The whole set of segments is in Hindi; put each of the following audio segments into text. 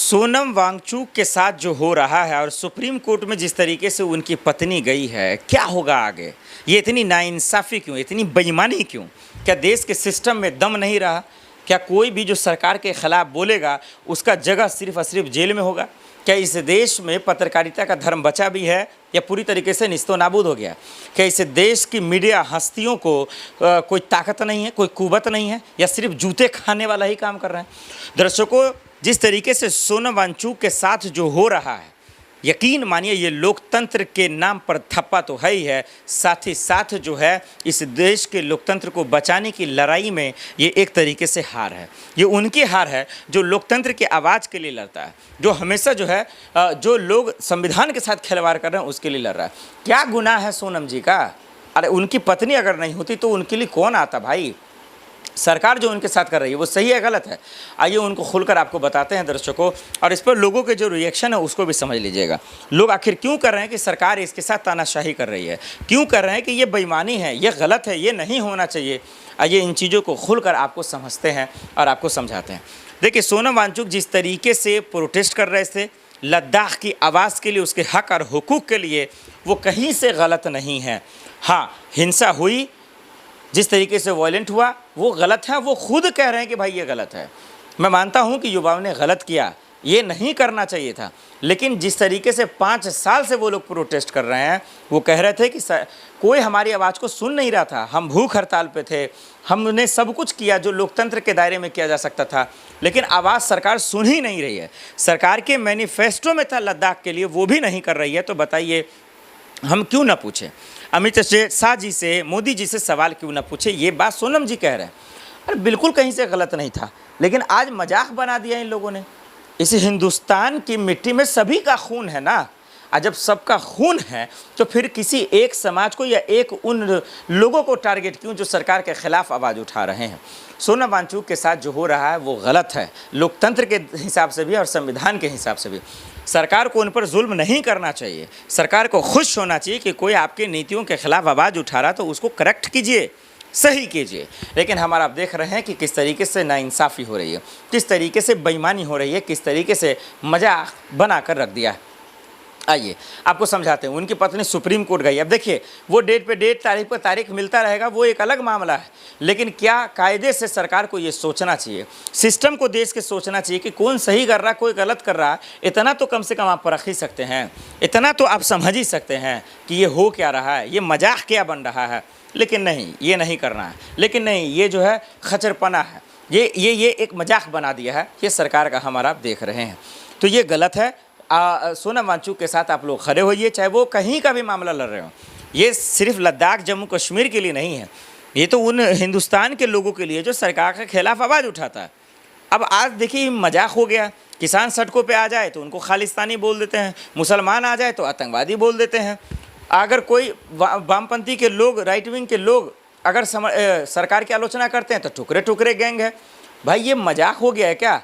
सोनम वांगचुक के साथ जो हो रहा है और सुप्रीम कोर्ट में जिस तरीके से उनकी पत्नी गई है, क्या होगा आगे? ये इतनी नाइंसाफ़ी क्यों, इतनी बेईमानी क्यों? क्या देश के सिस्टम में दम नहीं रहा? क्या कोई भी जो सरकार के ख़िलाफ़ बोलेगा उसका जगह सिर्फ़ और सिर्फ जेल में होगा? क्या इस देश में पत्रकारिता का धर्म बचा भी है या पूरी तरीके से निस्तो नाबूद हो गया? क्या इस देश की मीडिया हस्तियों को कोई ताकत नहीं है, कोई कुव्वत नहीं है, या सिर्फ जूते खाने वाला ही काम कर रहे हैं? दर्शकों, जिस तरीके से सोनम वांगचुक के साथ जो हो रहा है, यकीन मानिए ये लोकतंत्र के नाम पर थप्पा तो है ही है, साथ ही साथ जो है इस देश के लोकतंत्र को बचाने की लड़ाई में ये एक तरीके से हार है। ये उनकी हार है जो लोकतंत्र की आवाज़ के लिए लड़ता है, जो हमेशा जो है जो लोग संविधान के साथ खिलवाड़ कर रहे हैं उसके लिए लड़ रहा है। क्या गुनाह है सोनम जी का? अरे उनकी पत्नी अगर नहीं होती तो उनके लिए कौन आता भाई? सरकार जो उनके साथ कर रही है वो सही है गलत है? आइए उनको खुलकर आपको बताते हैं दर्शकों, और इस पर लोगों के जो रिएक्शन है उसको भी समझ लीजिएगा। लोग आखिर क्यों कर रहे हैं कि सरकार इसके साथ तानाशाही कर रही है, क्यों कर रहे हैं कि ये बेईमानी है, ये गलत है, ये नहीं होना चाहिए। आइए इन चीज़ों को खुलकर आपको समझते हैं और आपको समझाते हैं। देखिए, सोनम वांगचुक जिस तरीके से प्रोटेस्ट कर रहे थे लद्दाख की आवाज़ के लिए, उसके हक और हुकूक के लिए, वो कहीं से गलत नहीं है। हाँ, हिंसा हुई, जिस तरीके से वायलेंट हुआ वो गलत है, वो खुद कह रहे हैं कि भाई ये गलत है। मैं मानता हूं कि युवाओं ने गलत किया, ये नहीं करना चाहिए था, लेकिन जिस तरीके से 5 साल से वो लोग प्रोटेस्ट कर रहे हैं, वो कह रहे थे कि कोई हमारी आवाज़ को सुन नहीं रहा था, हम भूख हड़ताल पे थे, हमने सब कुछ किया जो लोकतंत्र के दायरे में किया जा सकता था, लेकिन आवाज़ सरकार सुन ही नहीं रही है। सरकार के मैनिफेस्टो में था लद्दाख के लिए, वो भी नहीं कर रही है। तो बताइए हम क्यों ना पूछें, अमित शाह जी से, मोदी जी से सवाल क्यों ना पूछे? ये बात सोनम जी कह रहे हैं। अरे बिल्कुल कहीं से गलत नहीं था, लेकिन आज मजाक बना दिया इन लोगों ने। इस हिंदुस्तान की मिट्टी में सभी का खून है ना, और जब सबका खून है तो फिर किसी एक समाज को या एक उन लोगों को टारगेट क्यों जो सरकार के खिलाफ आवाज़ उठा रहे हैं? सोनम वांगचुक के साथ जो हो रहा है वो गलत है, लोकतंत्र के हिसाब से भी और संविधान के हिसाब से भी। सरकार को उन पर जुल्म नहीं करना चाहिए, सरकार को खुश होना चाहिए कि कोई आपकी नीतियों के खिलाफ आवाज़ उठा रहा तो उसको करेक्ट कीजिए, सही कीजिए। लेकिन हमारा आप देख रहे हैं कि किस तरीके से नाइंसाफ़ी हो रही है, किस तरीके से बेईमानी हो रही है, किस तरीके से मजाक बना कर रख दिया है। आइए आपको समझाते हैं। उनकी पत्नी सुप्रीम कोर्ट गई। अब देखिए, वो डेट पे डेट, तारीख पर तारीख मिलता रहेगा, वो एक अलग मामला है, लेकिन क्या कायदे से सरकार को ये सोचना चाहिए, सिस्टम को देश के सोचना चाहिए कि कौन सही कर रहा, कोई गलत कर रहा। इतना तो कम से कम आप परख ही सकते हैं, इतना तो आप समझ ही सकते हैं कि ये हो क्या रहा है, ये मजाक क्या बन रहा है। लेकिन नहीं, ये नहीं करना है। लेकिन नहीं, ये जो है खचरपना है, ये एक मजाक बना दिया है ये सरकार का, हमारा आप देख रहे हैं। तो ये गलत है। सोनम वांगचुक के साथ आप लोग खड़े होइए, चाहे वो कहीं का भी मामला लड़ रहे हो। ये सिर्फ लद्दाख जम्मू कश्मीर के लिए नहीं है, ये तो उन हिंदुस्तान के लोगों के लिए जो सरकार के खिलाफ आवाज़ उठाता है। अब आज देखिए मजाक हो गया, किसान सड़कों पे आ जाए तो उनको खालिस्तानी बोल देते हैं, मुसलमान आ जाए तो आतंकवादी बोल देते हैं। अगर कोई वामपंथी के लोग, राइट विंग के लोग अगर सरकार की आलोचना करते हैं तो टुकड़े टुकड़े गैंग है। भाई ये मजाक हो गया है क्या?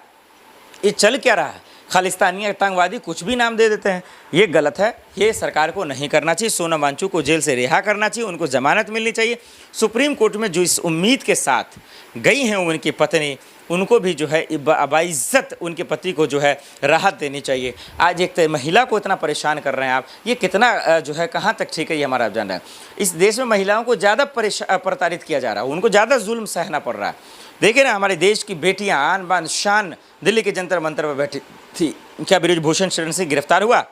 ये चल क्या रहा है? खालिस्तानी, आतंकवादी, कुछ भी नाम दे देते हैं। ये गलत है, ये सरकार को नहीं करना चाहिए। सोनम वांगचुक को जेल से रिहा करना चाहिए, उनको जमानत मिलनी चाहिए। सुप्रीम कोर्ट में जो इस उम्मीद के साथ गई हैं उनकी पत्नी, उनको भी जो है बाइज्जत उनके पति को जो है राहत देनी चाहिए। आज एक महिला को इतना परेशान कर रहे हैं आप, ये कितना जो है कहाँ तक ठीक है ये हमारा आप जान रहे हैं। इस देश में महिलाओं को ज़्यादा प्रताड़ित किया जा रहा है, उनको ज़्यादा जुल्म सहना पड़ रहा है। देखिए ना, हमारे देश की बेटियां आन बान शान दिल्ली के जंतर मंतर पर बैठी थी, क्या बृजभूषण शरण सिंह गिरफ्तार हुआ?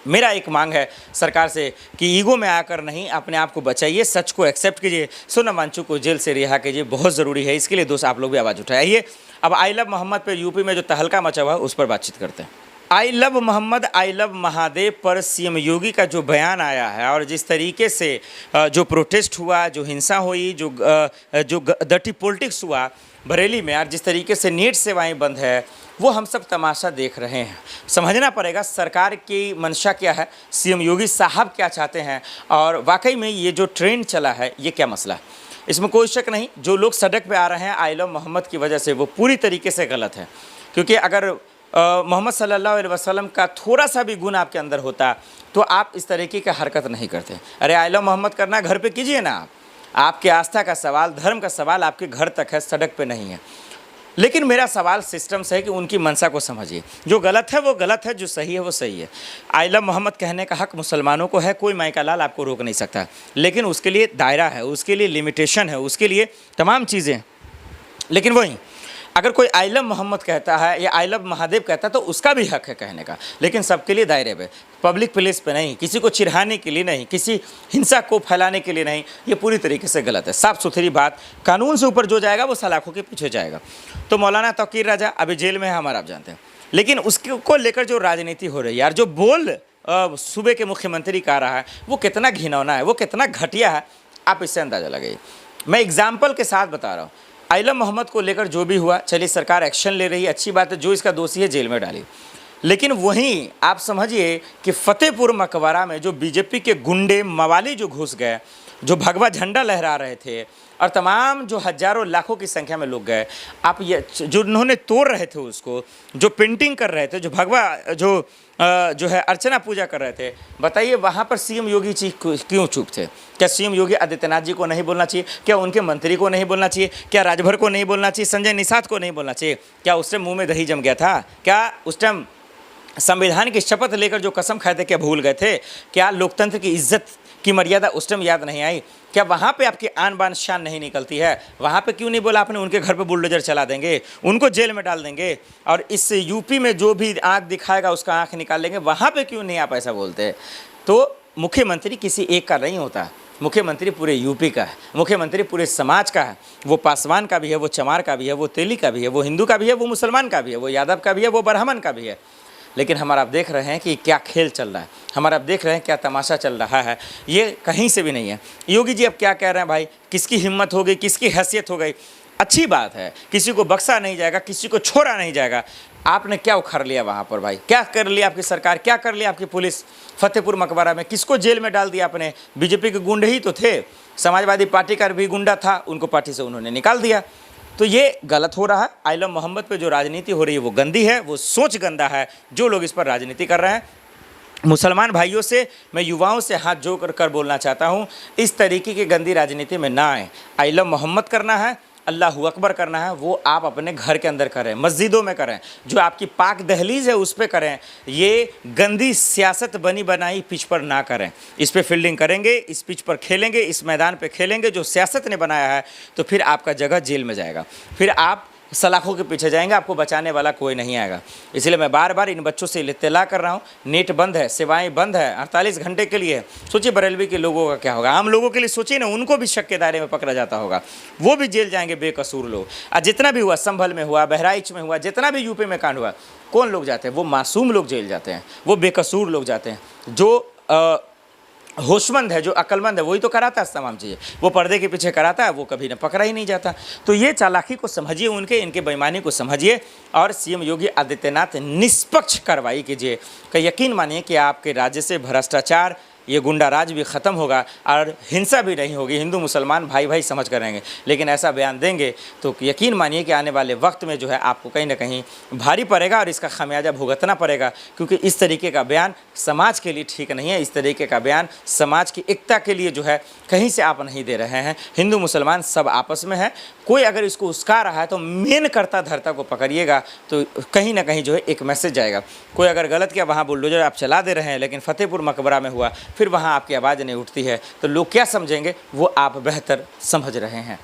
मेरा एक मांग है सरकार से कि ईगो में आकर नहीं, अपने आप को बचाइए, सच को एक्सेप्ट कीजिए। सोनम वांगचुक को जेल से रिहा कीजिए, बहुत ज़रूरी है। इसके लिए दोस्त आप लोग भी आवाज़ उठाइए। अब आई लव मोहम्मद पर यूपी में जो तहलका मचा हुआ है उस पर बातचीत करते हैं। I love Mohammad, I love Mahadev पर सीएम योगी का जो बयान आया है और जिस तरीके से जो प्रोटेस्ट हुआ, जो हिंसा हुई, जो डर्टी पॉलिटिक्स हुआ बरेली में, और जिस तरीके से नेट सेवाएं बंद है, वो हम सब तमाशा देख रहे हैं। समझना पड़ेगा सरकार की मंशा क्या है, सीएम योगी साहब क्या चाहते हैं, और वाकई में ये जो ट्रेंड चला है ये क्या मसला है। इसमें कोई शक नहीं, जो लोग सड़क पे आ रहे हैं आई लव मोहम्मद की वजह से, वो पूरी तरीके से गलत है। क्योंकि अगर मोहम्मद सल्लल्लाहु अलैहि वसल्लम का थोड़ा सा भी गुण आपके अंदर होता तो आप इस तरीके की हरकत नहीं करते। अरे आई लव मोहम्मद करना घर पे कीजिए ना, आपके आस्था का सवाल, धर्म का सवाल आपके घर तक है, सड़क पे नहीं है। लेकिन मेरा सवाल सिस्टम से है कि उनकी मंशा को समझिए। जो गलत है वो गलत है, जो सही है वो सही है। आई लव मोहम्मद कहने का हक मुसलमानों को है, कोई माई का लाल आपको रोक नहीं सकता, लेकिन उसके लिए दायरा है, उसके लिए लिमिटेशन है, उसके लिए तमाम चीज़ें। लेकिन वहीं अगर कोई आई लव मोहम्मद कहता है या आई लव महादेव कहता है तो उसका भी हक है कहने का, लेकिन सबके लिए दायरे पे, पब्लिक प्लेस पे नहीं, किसी को चिढ़ाने के लिए नहीं, किसी हिंसा को फैलाने के लिए नहीं। ये पूरी तरीके से गलत है, साफ सुथरी बात। कानून से ऊपर जो जाएगा वो सलाखों के पीछे जाएगा। तो मौलाना तौकीर राजा अभी जेल में है हमारा, आप जानते हैं, लेकिन उसको लेकर जो राजनीति हो रही है यार, जो बोल सूबे के मुख्यमंत्री का रहा है वो कितना घिनौना है, वो कितना घटिया है, आप इससे अंदाज़ा लगाइए। मैं एग्जाम्पल के साथ बता रहा हूँ। आई लव मोहम्मद को लेकर जो भी हुआ, चलिए सरकार एक्शन ले रही है, अच्छी बात है, जो इसका दोषी है जेल में डाली। लेकिन वहीं आप समझिए कि फतेहपुर मकबरा में जो बीजेपी के गुंडे मवाली जो घुस गए, जो भगवा झंडा लहरा रहे थे और तमाम जो हजारों लाखों की संख्या में लोग गए, आप ये जो उन्होंने तोड़ रहे थे उसको, जो पेंटिंग कर रहे थे, जो भगवा जो है अर्चना पूजा कर रहे थे, बताइए वहाँ पर सीएम योगी जी क्यों चुप थे? क्या सीएम योगी आदित्यनाथ जी को नहीं बोलना चाहिए? क्या उनके मंत्री को नहीं बोलना चाहिए? क्या राजभर को नहीं बोलना चाहिए? संजय निषाद को नहीं बोलना चाहिए? क्या उस टाइम मुँह में दही जम गया था? क्या उस टाइम संविधान की शपथ लेकर जो कसम खाए थे क्या भूल गए थे? क्या लोकतंत्र की इज्जत की मर्यादा उस टाइम याद नहीं आई? क्या वहाँ पे आपकी आन बान शान नहीं निकलती है? वहाँ पे क्यों नहीं बोला आपने उनके घर पे बुलडोजर चला देंगे, उनको जेल में डाल देंगे, और इस यूपी में जो भी आँख दिखाएगा उसका आँख निकाल लेंगे? वहाँ पे क्यों नहीं आप ऐसा बोलते? तो मुख्यमंत्री किसी एक का नहीं होता, मुख्यमंत्री पूरे यूपी का है, मुख्यमंत्री पूरे समाज का है। वो पासवान का भी है, वो चमार का भी है, वो तेली का भी है, वो हिंदू का भी है, वो मुसलमान का भी है, वो यादव का भी है, वो ब्राह्मण का भी है। लेकिन हमारा आप देख रहे हैं कि क्या खेल चल रहा है, हमारा आप देख रहे हैं क्या तमाशा चल रहा है, ये कहीं से भी नहीं है। योगी जी अब क्या कह रहे हैं भाई, किसकी हिम्मत हो गई, किसकी हैसियत हो गई? अच्छी बात है, किसी को बख्शा नहीं जाएगा, किसी को छोड़ा नहीं जाएगा। आपने क्या उखाड़ लिया वहाँ पर भाई? क्या कर लिया आपकी सरकार, क्या कर लिया आपकी पुलिस? फतेहपुर मकबरा में किसको जेल में डाल दिया आपने? बीजेपी के गुंडे ही तो थे, समाजवादी पार्टी का भी गुंडा था, उनको पार्टी से उन्होंने निकाल दिया। तो ये गलत हो रहा है। आई लव मोहम्मद पे जो राजनीति हो रही है वो गंदी है, वो सोच गंदा है जो लोग इस पर राजनीति कर रहे हैं। मुसलमान भाइयों से, मैं युवाओं से हाथ जोड़ कर बोलना चाहता हूँ, इस तरीके की गंदी राजनीति में ना आए। आई लव मोहम्मद करना है, अल्लाहू अकबर करना है, वो आप अपने घर के अंदर करें, मस्जिदों में करें, जो आपकी पाक दहलीज है उस पर करें। ये गंदी सियासत बनी बनाई पिच पर ना करें। इस पे फील्डिंग करेंगे, इस पिच पर खेलेंगे, इस मैदान पे खेलेंगे जो सियासत ने बनाया है, तो फिर आपका जगह जेल में जाएगा, फिर आप सलाखों के पीछे जाएंगे, आपको बचाने वाला कोई नहीं आएगा। इसलिए मैं बार बार इन बच्चों से इत्तला कर रहा हूँ, नेट बंद है, सेवाएं बंद है 48 घंटे के लिए। सोचिए बरेलवी के लोगों का क्या होगा, आम लोगों के लिए सोचिए ना, उनको भी शक के दायरे में पकड़ा जाता होगा, वो भी जेल जाएंगे बेकसूर लोग। और जितना भी हुआ, संभल में हुआ, बहराइच में हुआ, जितना भी यूपी में कांड हुआ, कौन लोग जाते हैं? वो मासूम लोग जेल जाते हैं, वो बेकसूर लोग जाते हैं। जो होशमंद है, जो अक्लमंद है, वही तो कराता है तमाम चीज़ें। वो पर्दे के पीछे कराता है, वो कभी न पकड़ा ही नहीं जाता। तो ये चालाकी को समझिए, इनके बेईमानी को समझिए, और सीएम योगी आदित्यनाथ निष्पक्ष कार्रवाई कीजिए। का यकीन मानिए कि आपके राज्य से भ्रष्टाचार, ये गुंडा राज भी ख़त्म होगा और हिंसा भी नहीं होगी, हिंदू मुसलमान भाई भाई समझ कर रहेंगे। लेकिन ऐसा बयान देंगे तो यकीन मानिए कि आने वाले वक्त में जो है आपको कहीं ना कहीं भारी पड़ेगा और इसका खामियाजा भुगतना पड़ेगा, क्योंकि इस तरीके का बयान समाज के लिए ठीक नहीं है। इस तरीके का बयान समाज की एकता के लिए जो है कहीं से आप नहीं दे रहे हैं। हिंदू मुसलमान सब आपस में है, कोई अगर इसको उस्का रहा है तो मेन कर्ता धर्ता को पकड़िएगा, तो कहीं ना कहीं जो है एक मैसेज जाएगा। कोई अगर गलत किया, वहाँ बुलडोजर आप चला दे रहे हैं, लेकिन फतेहपुर मकबरा में हुआ, फिर वहाँ आपकी आवाज़ नहीं उठती है, तो लोग क्या समझेंगे वो आप बेहतर समझ रहे हैं।